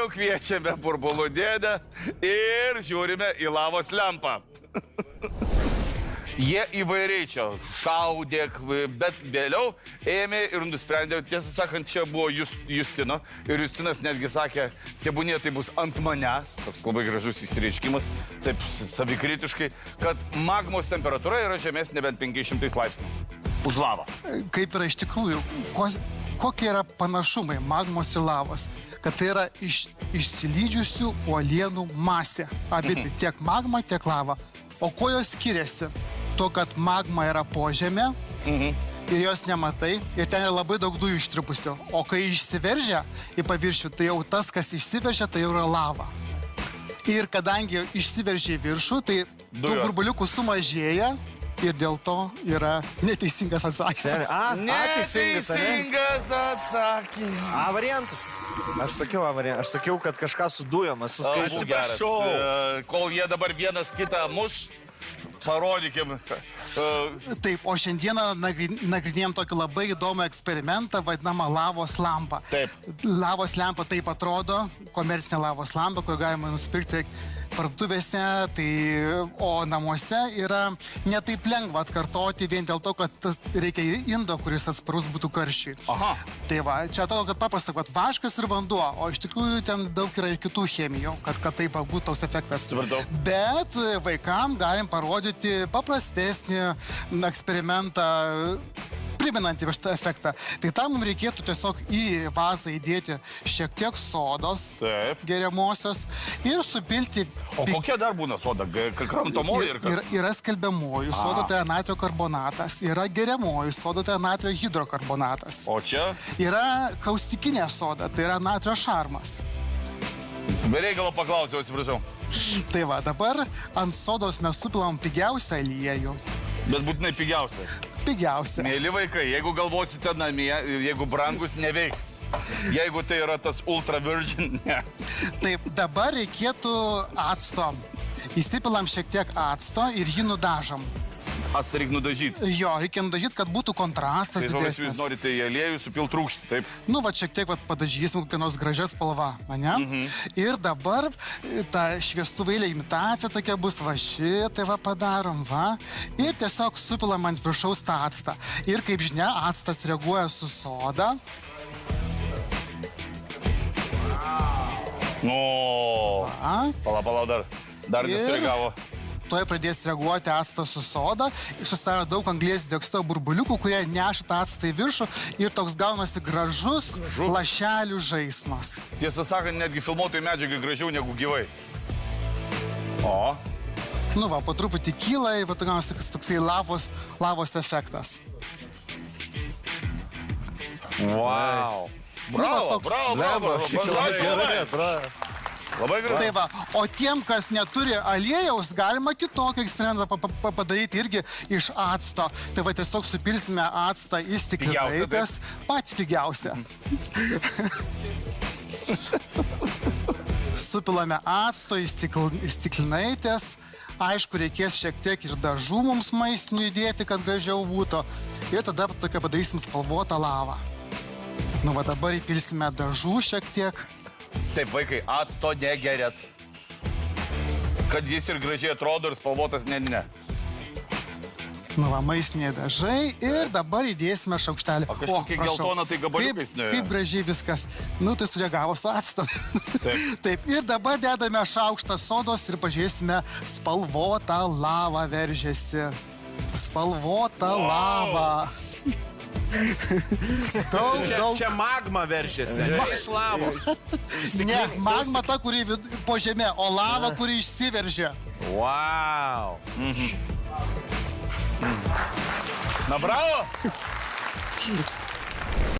jau kviečiame burbulų dėdę ir žiūrime į lavos lempą. Jie įvairiai čia šaudė, bet vėliau ėmė ir nusprendė, tiesą sakant, čia buvo Justino. Ir Justinas netgi sakė, tebūnie tai bus ant manęs, toks labai gražus įsireiškimas, taip savikritiškai, kad magmos temperatūra yra žemesnė bent 500 laipsnių už lavą. Kaip yra iš tikrųjų, kokie yra panašumai magmos ir lavos? Kad tai yra išsilydžiusių uolienų masė. Abi tiek magma, tiek lava. O kuo jos skiriasi? To, kad magma yra požemė ir jos nematai ir ten yra labai daug dujų ištripusių. O kai išsiveržia į paviršių, tai jau tas, kas išsiveržia, tai jau yra lava. Ir kadangi išsiveržia į viršų, tai tų burbuliukų sumažėja ir dėl to yra neteisingas atsakymas. Neteisingas atsakymas. A variantas. Aš sakiau, kad kažką su dujomis. Atsiprašau. Kol jie dabar vienas kitą muš, parodykim. Taip, o šiandieną nagrinėjom tokį labai įdomų eksperimentą, vadinamą lavos lampą. Taip. Lavos lampa taip atrodo, komercinė lavos lampa, kur galima nusipirkti parduotuvėse, o namuose yra netaip lengva atkartoti vien dėl to, kad reikia indo, kuris atsparus būtų karščiui. Aha. Tai va, čia atrodo, kad paprasta, kad vaškas ir vanduo, o iš tikrųjų ten daug yra ir kitų chemijų, kad taip būtų toks efektas. Supratau. Bet vaikam galim parodyti paprastesnį eksperimentą, priminantį šitą efektą. Tai tam mums reikėtų tiesiog į vazą įdėti šiek tiek sodos, Taip. geriamosios, ir supilti... O kokia dar būna soda? Kramtomoji ir kas? Yra skelbiamoji soda, tai yra natrio karbonatas. Yra geriamoji soda, tai yra natrio hidrokarbonatas. O čia? Yra kaustikinė soda, tai yra natrio šarmas. Bereikalo paklausiau, atsiprašau. Tai va, dabar ant sodos mes supilam pigiausią aliejų. Bet būtinai pigiausia. Pigiausia. Mėly vaikai, jeigu galvosite namie, jeigu brangus, neveiks. Jeigu tai yra tas ultra virgin, ne. Taip, dabar reikėtų acto. Įsipilam šiek tiek acto ir jį nudažam. Actą reikia nudažyti. Jo, reikia nudažyti, kad būtų kontrastas Tai didesnis. jūs norite į aliejų supilt rūgštį, taip? Nu, va, šiek tiek padažysim kokią nors gražią spalvą, ane? Ir dabar ta šviestuvėlė imitacija tokia bus, va šitai va padarom, va. Ir tiesiog supilam ant viršaus tą actą. Ir kaip žinia, actas reaguoja su soda. Nu, pala, dar nesureagavo. Tuoj pradės reaguoti actas su soda. Susidaro daug anglies dioksido burbuliukų, kurie neša tą actą į viršų. Ir toks gaunasi gražus lašelių žaismas. Tiesą sakant, netgi filmuotojų medžiagai gražiau negu gyvai. O. Nu va, po truputį kyla ir va, toksai lavos efektas. Wow. Bravo, bravo. Labai gerai. Tai va, o tiem, kas neturi aliejaus, galima kitokį eksperimentą padaryti irgi iš acto. Tai va, tiesiog supilsime actą į stiklinaitės. Pats pigiausia. Supilame acto į stiklinaitės. Aišku, reikės šiek tiek ir dažų mums maistinių įdėti, kad gražiau būtų. Ir tada tokia padarysim spalvotą lavą. Nu va, dabar įpilsime dažų šiek tiek. Taip, vaikai, acto negeriat. Kad jis ir gražiai atrodo ir spalvotas, ne. Nu va, maistiniai dažai ir dabar įdėsime šaukštelį. O kažkokia geltona, tai gabaliukais nuėjo. Kaip gražiai viskas. Nu, tai sureagavo su acto. Taip, ir dabar dedame šaukštą sodos ir pažiūrėsime, spalvota lava veržėsi. Spalvota lava. Čia magma veržėsi, ne iš lavos. Ne, magma ta, kuri po žemė, o lava, kuri išsiveržė. Wow. Na, bravo!